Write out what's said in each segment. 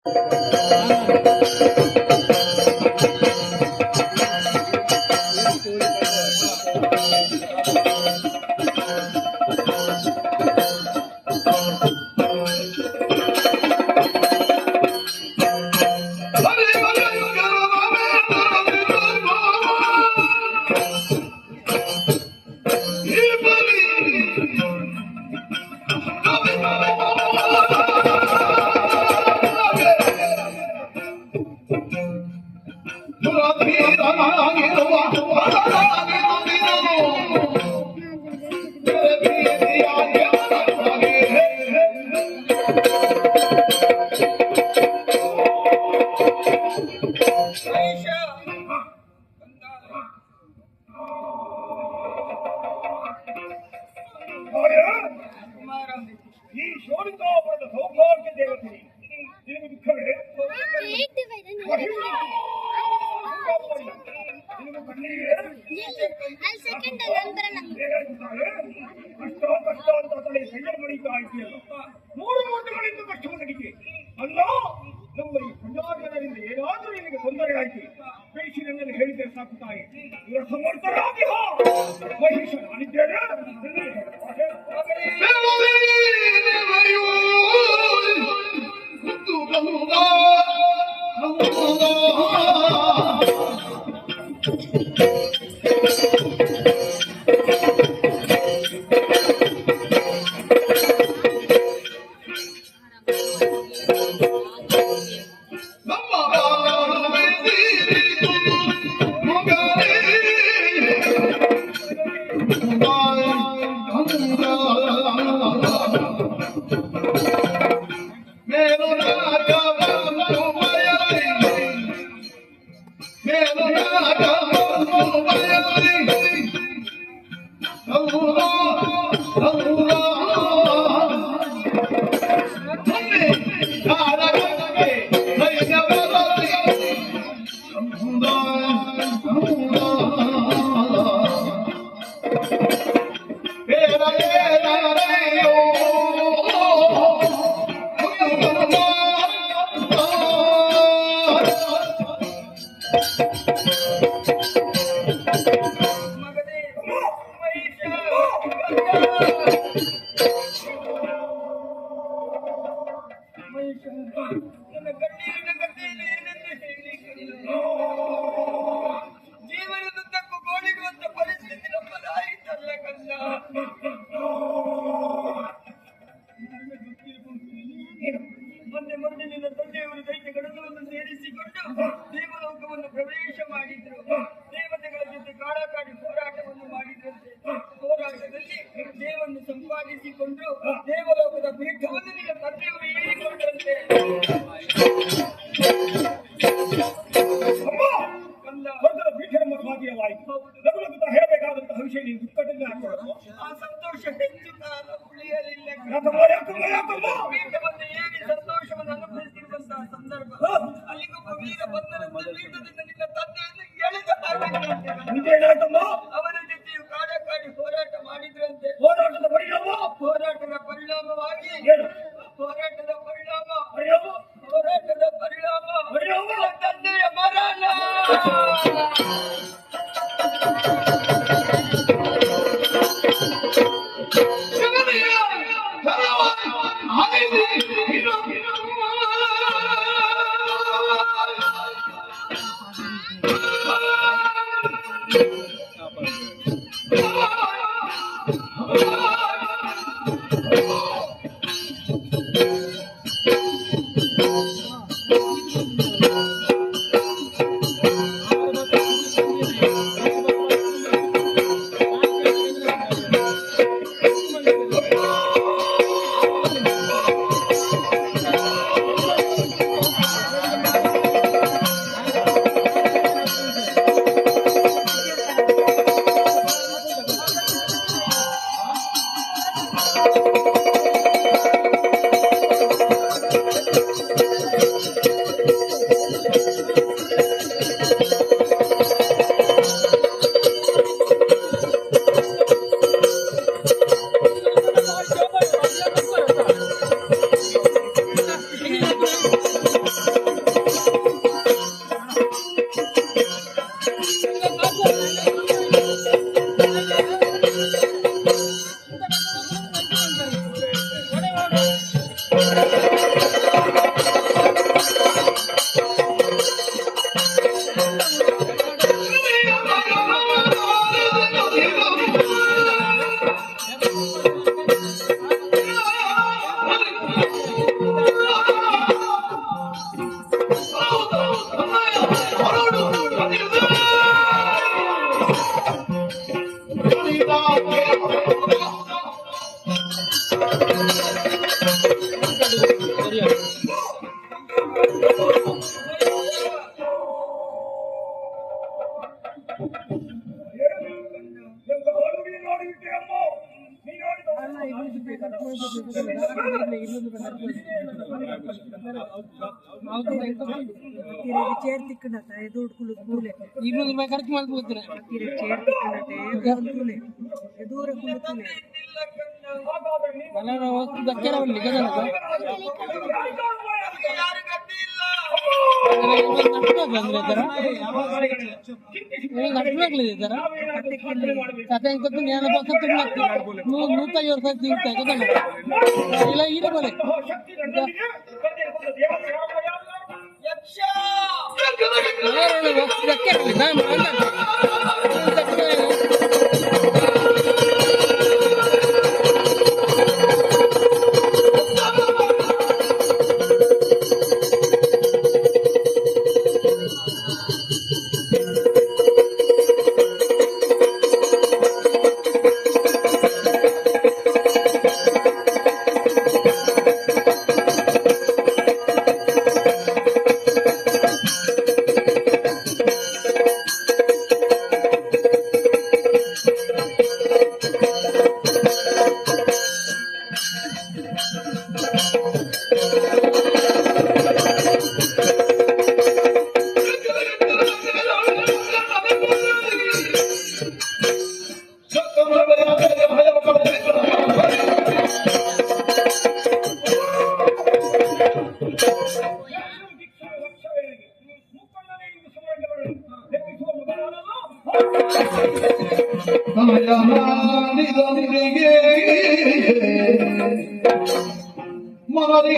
ಈ ಶೋಣಿತಾಪುರದ ಸೌಭಾಗ್ಯ ದೇವತೆ ನಿನಗೆ ದುಃಖವೇ? ಕಷ್ಟ ಕಷ್ಟ ಅಂತ ಕೈಯಲ್ಲಿ ಮಣಿತಾ ಇದೆಯಲ್ಲ, 3 ವರ್ಷಗಳಿಂದ ಕಷ್ಟವು ನಡಿಕೆ ಅಲ್ಲ. ನಮ್ಮ ಈ ಪ್ರಜಾಜನರಿಂದ ಏನಾದರೂ ನಿನಗೆ ತೊಂದರೆ ಆಯ್ತು ಬೇಯಿಸಿ ನನ್ನಲ್ಲಿ ಹೇಳಿದರೆ ಸಾಕು ತಾಯಿ. ಇವರ ಸಮರ್ಥರಾಗಿ ಮಹಿಷ ನಾನಿದ್ದೇನೆ. ಜೀವನದುದ್ದಕ್ಕೂ ಗೋಳಿಡುವಂತ ಪರಿಸ್ಥಿತಿ ನಮ್ಮದಾಯಿತಲ್ಲ ಕಂದ. ಮೊನ್ನೆ ನಿನ್ನ ತಂದೆಯವರು ದೈತ್ಯ ಗಣವನ್ನು ಸೇರಿಸಿಕೊಂಡು ದೇವಲೋಕವನ್ನು ಪ್ರವೇಶ ಮಾಡಿದ್ರು. ದೇವತೆಗಳ ಜೊತೆ ಕಾಡಾಕಾಡಿ ಹೋರಾಟವನ್ನು ಮಾಡಿದ್ರಂತೆ. ಹೋರಾಟದಲ್ಲಿ ದೇವನ್ನು ಸಂಪಾದಿಸಿಕೊಂಡು ದೇವಲೋಕದ ಪೀಠವನ್ನು ನಿನ್ನ ತಂದೆಯವರು ಏರಿಕೊಂಡ್ರಂತೆ. ಹೇಳಬೇಕಾದಂತಹ ವಿಷಯ ನೀನು ದುಃಖದಿಂದ ಆ ಸಂತೋಷ ಹೆಚ್ಚು ಕಾಲ ಉಳಿಯಲಿಲ್ಲ. ಪೀಠವನ್ನು ಏರಿ ಸಂತೋಷವನ್ನು ಅನುಭವಿಸಿರುವಂತಹ ಸಂದರ್ಭ ಅಲ್ಲಿಗೊಬ್ಬ ವೀರ ಬಂಧನದ ಪೀಠದಿಂದ ನಿನ್ನ ತಂದೆಯನ್ನು ಎಳೆದು ಹಾಕಿದ್ರಂತೆ. ಅವನ ಜೊತೆಯು ಕಾಡಾಕಾಡಿ ಹೋರಾಟ ಮಾಡಿದ್ರಂತೆ. ಹೋರಾಟದ ಪರಿಣಾಮವಾಗಿ ತಂದೆಯ ಮರಣ. ಚೇರ್ ತಿಕ್ಕಣತ ಎದುರು ಕುಲು ಕೂಲೆ ₹200 ಖರ್ಚು ಮಾಡ್ಬೋದ್ರೆ ಚೇರ್ ತಿಕ್ಕಣತೆ ಕೂಲೆ ಎದುರು ಕುಲು ಕೂಲೆ ಎಲ್ಲರೂ ದಕ್ಕರ ಬರಲಿ ಗದನಕ ಕತೆ ಅಂತ ಜ್ಞಾನ ಬಸ್ ₹150 ಸಿಗ್ತಾ ಗದನಕ ಇಲ್ಲ ಇದು ಬಲೆ ಮನದಿ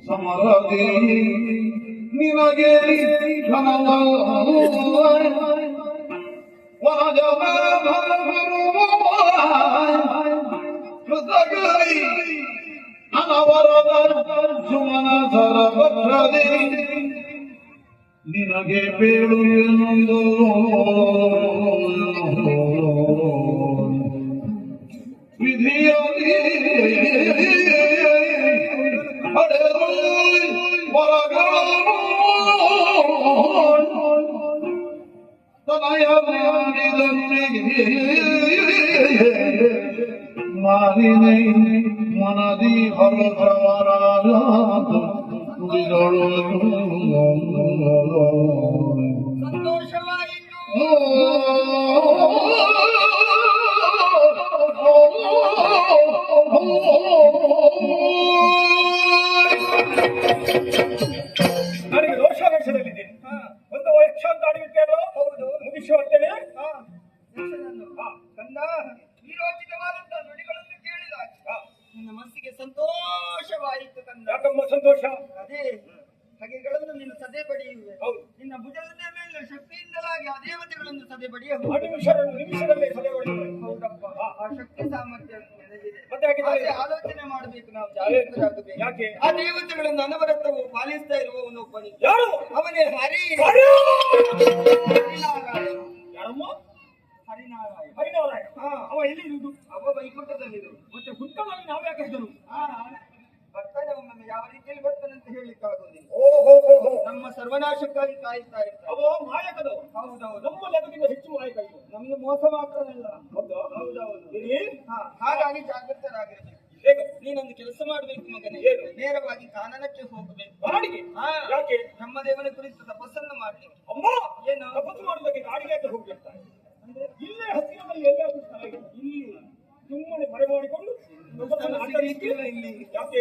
ಸಮರದಿ ನಿನಗೆ ಕೃತಗರಿ ಅನವರದ ಸುಮನ ಸರಭದ್ರದಿ ನಿನಗೆ ಬೇಳು ಎನ್ನುವುದು ವಿಧಿಯಾಗಿ ಪಡೆದು ಹೊರಗಳು ತನಯ ಮಾರಿನೇ ಮನದಿ ಹೊರಸವರಾಗ ನುಡಿದಳು ನನಗೆ ರೋಷಾವೇಶದಲ್ಲಿದ್ದೇನೆ. ಒಂದು ಯಕ್ಷ ಅಂತ ಆಡಿಬಿಟ್ಟೆಯಲ್ಲ, ಹೌದು, ಮುಗಿಸುವಂತೇನೆ. ಕಂದ ವೀರೋಚಿತವಾದಂತಹ ನುಡಿಗಳನ್ನು ಕೇಳಿದಾಗ ನನ್ನ ಮನಸ್ಸಿಗೆ ಸಂತೋಷವಾಯಿತು ಕಂದ. ಯಾಕಮ್ಮ ಸಂತೋಷ? ಅದೇ ಹಗೆಗಳನ್ನು ನಿನ್ನ ಸದೆ ಬಡಿಯುವೆ. ಹೌದು. ನಿನ್ನ ಭುಜದ ಮೇಲೆ ಶಕ್ತಿಯಿಂದಲಾಗಿ ಆ ದೇವತೆಗಳನ್ನು ಸದೆ ಬಡಿಯಬಹುದು. ನಿಮಿಷದಲ್ಲೇ ಸದೆ ಹೊಡೆಯುವೆ. ಹೌದಪ್ಪ, ಆ ಶಕ್ತಿ ಸಾಮರ್ಥ್ಯ ನನಗಿದೆ. ಮತ್ತೆ ಆದ್ರೆ ಆಲೋಚನೆ ಮಾಡಬೇಕು, ನಾವು ಜಾಗೃತರಾಗಬೇಕು. ಯಾಕೆ? ಆ ದೇವತೆಗಳನ್ನು ಅನವರತವು ಪಾಲಿಸ್ತಾ ಇರುವವನೊಬ್ಬನಿ. ಯಾರು? ಅವನೇ ಹರಿನಾರಾಯಣ. ಯಾರಮ್ಮ? ಹರಿನಾರಾಯಣ. ಹರಿನಾರಾಯಣ. ಅವ ಎಲ್ಲಿ ಇರುವುದು? ಅವ ವೈಕುಂಠದಲ್ಲಿರು. ಮತ್ತೆ ಹುಟ್ಟವಾಗಿ ನಾವು ಯಾಕೆ ಹೆಸರು? ಬರ್ತಾನೆ ಒಮ್ಮೊಮ್ಮೆ, ಯಾವ ರೀತಿಯಲ್ಲಿ ಬರ್ತಾನೆ ಅಂತ ಹೇಳಿಕ್ಕಾಗುದಿಲ್ಲ. ಓಹೋ, ನಮ್ಮ ಸರ್ವನಾಶಕ್ಕಾಗಿ ಕಾಯ್ತಾ ಇರ್ತಾರೆ. ಅವ ಮಾಯಕದವ. ಹೌದೌದು. ನಮ್ಮ ಲೆಕ್ಕದಿಂದ ಹೆಚ್ಚು ಮಾಯಕ ಇದು. ನಮ್ಗೆ ಮೋಸ ಮಾತ್ರನಲ್ಲ. ಹೌದಾ? ಹೌದೌದು. ಇರಿ. ಹಾಗಾಗಿ ಜಾಗೃತರಾಗಿರ್ಬೇಕು. ಹೇಗೆ? ನೀನೊಂದು ಕೆಲಸ ಮಾಡ್ಬೇಕು ಮಗನೇ. ಏನು? ನೇರವಾಗಿ ಕಾನನಕ್ಕೆ ಹೋಗ್ಬೇಕು. ಕಾಡಿಗೆ? ಯಾಕೆ? ಬ್ರಹ್ಮದೇವನ ಕುರಿತು ತಪಸ್ಸನ್ನು ಮಾಡ್ಲಿಕ್ಕೆ. ಅಮ್ಮ, ಏನು? ತಪಸ್ಸು ಮಾಡುವುದಕ್ಕೆ ಕಾಡಿಗೆ ಅಂತ ಹೋಗ್ಬಿಡ್ತಾರೆ. ಅಂದ್ರೆ ಇಲ್ಲೇ ಹತ್ತಿರದಲ್ಲಿ ಎಲ್ಲಾದ್ರೂ ಸ್ಥಳ ಇದೆ? ಇಲ್ಲಿ ಸುಮ್ಮನೆ ಮರೆ ಮಾಡಿಕೊಂಡು ತಪಸ್ಸನ್ನು ಆಚರಿಸ್ಲಿಕ್ಕೆ ಇಲ್ಲಿ ಯಾಕೆ?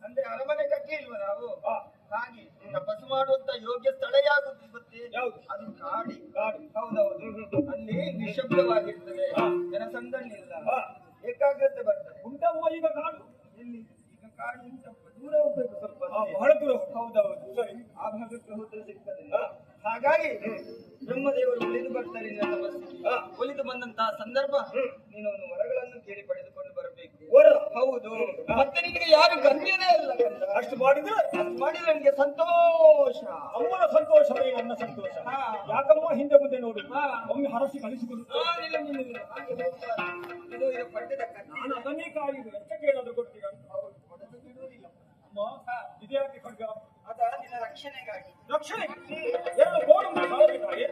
ಅಂದ್ರೆ ಅರಮನೆ ಕಟ್ಟಿ ಇಲ್ವ ನಾವು? ಹಾಗೆ ತಪಸ್ಸು ಮಾಡುವಂತ ಯೋಗ್ಯ ಸ್ಥಳ ಯಾವುದು ಗೊತ್ತೇ? ಯಾವುದು? ಅದು ಕಾಡಿ. ಕಾಡು. ಹೌದೌದು. ಅಲ್ಲಿ ನಿಶಬ್ದವಾಗಿರ್ತದೆ, ಜನಸಂದಣಿಯಿಲ್ಲ, ಏಕಾಗ್ರತೆ ಬರ್ತದೆ. ಉಂಟಮ್ಮ ಈಗ ಕಾಡು? ಎಲ್ಲಿ? ಈಗ ಕಾಡು ಉಂಟಪ್ಪ, ದೂರ ಹೋಗ್ಬೇಕು ಸ್ವಲ್ಪ. ಬಹಳ ದೂರ. ಹೌದೌದು. ಸರಿ. ಆ ಭಾಗಕ್ಕೆ ಹೋದ್ರೆ ಸಿಗ್ತದೆ. ಹಾಗಾಗಿ ಬ್ರಹ್ಮದೇವರು ಒಲಿದು ಬರ್ತಾರೆ ನಿನ್ನ ತಪಸ್ಸಿಗೆ. ಒಲಿದು ಬಂದಂತಹ ಸಂದರ್ಭ ನೀನು ವರಗಳನ್ನು ಕೇಳಿ ಪಡೆದುಕೊಂಡು ಬರಬೇಕು. ವರ ಹೌದು. ಮತ್ತೆ ನಿನಗೆ ಯಾರು ಗಣ್ಯನೇ ಅಲ್ಲ ಕಂದ. ಅಷ್ಟು ಮಾಡಿದ್ರೆ ಅಷ್ಟ್ ಮಾಡಿದ್ರೆ ನನಗೆ ಸಂತೋಷ. ಅಮ್ಮನ ಸಂತೋಷವೇ ನನ್ನ ಸಂತೋಷ. ಹಾ. ಯಾಕಮ್ಮ ಹಿಂದೆ ಮುಂದೆ ನೋಡು, ಹಾ. ಒಮ್ಮೆ ಹರಸಿ ಕಳಿಸಿಕೊಂಡು ನಿಲ್ಲ, ನಿಲ್ಲ, ನಿಲ್ಲ. ಹಾಗೆ ಹೋಗ್ಬಾರ್ದು. ಇದು ಪಡ್ಡದ ಕಥೆ. ನಾನು ಅದನ್ನೇ ಕಾಯುವುದು. ಎಷ್ಟಕ್ಕೆ ಏನಾದ್ರು ಕೊಡ್ತೀಗ? ಹೌದು, ಕೊಡದೆ ಬಿಡುವುದಿಲ್ಲ. ಅಮ್ಮ ಇದ್ಯಾಕೆ ಖಡ್ಗ? ಅದ ನಿನ್ನ ರಕ್ಷಣೆಗಾಗಿ. ರಕ್ಷಣೆ ಎರಡು ಗೋಡು ಕಾಲಬೇಕಾಗಿ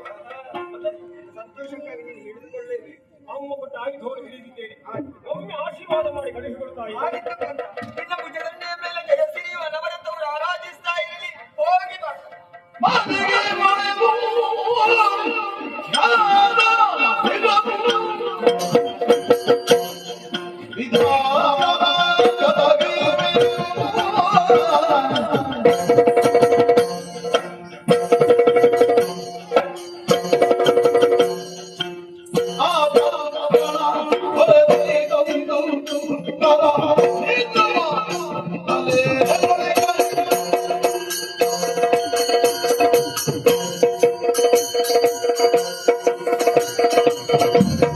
ಮತ್ತೆ ಸಂತೋಷಕ್ಕಾಗಿ ನೀನು ಹಿಡಿದುಕೊಳ್ಳೇಬೇಕು. ಅಮ್ಮ ಕೊಟ್ಟ ಆಗಿ ಧೋರು ಹಿಡಿದಿದ್ದೇನೆ. ಒಮ್ಮೆ ಆಶೀರ್ವಾದ ಮಾಡಿ ಕಳಿಸಿಕೊಡ್ತಾಯಿ. ಮಾಡಿದ್ದು ಕಂದ. ನಿನ್ನ ಭುಜದಂಡೆಯ ಮೇಲೆ ಜಯಸಿರಿಯುವ ನವರತ್ನವರು ಆರಾಧಿಸ್ತಾ ಇರಲಿ. ಹೋಗಿ ಬಾ. ಮನೆಗೆ ಮನೆಗೂ ಜ್ಞಾನ Thank you.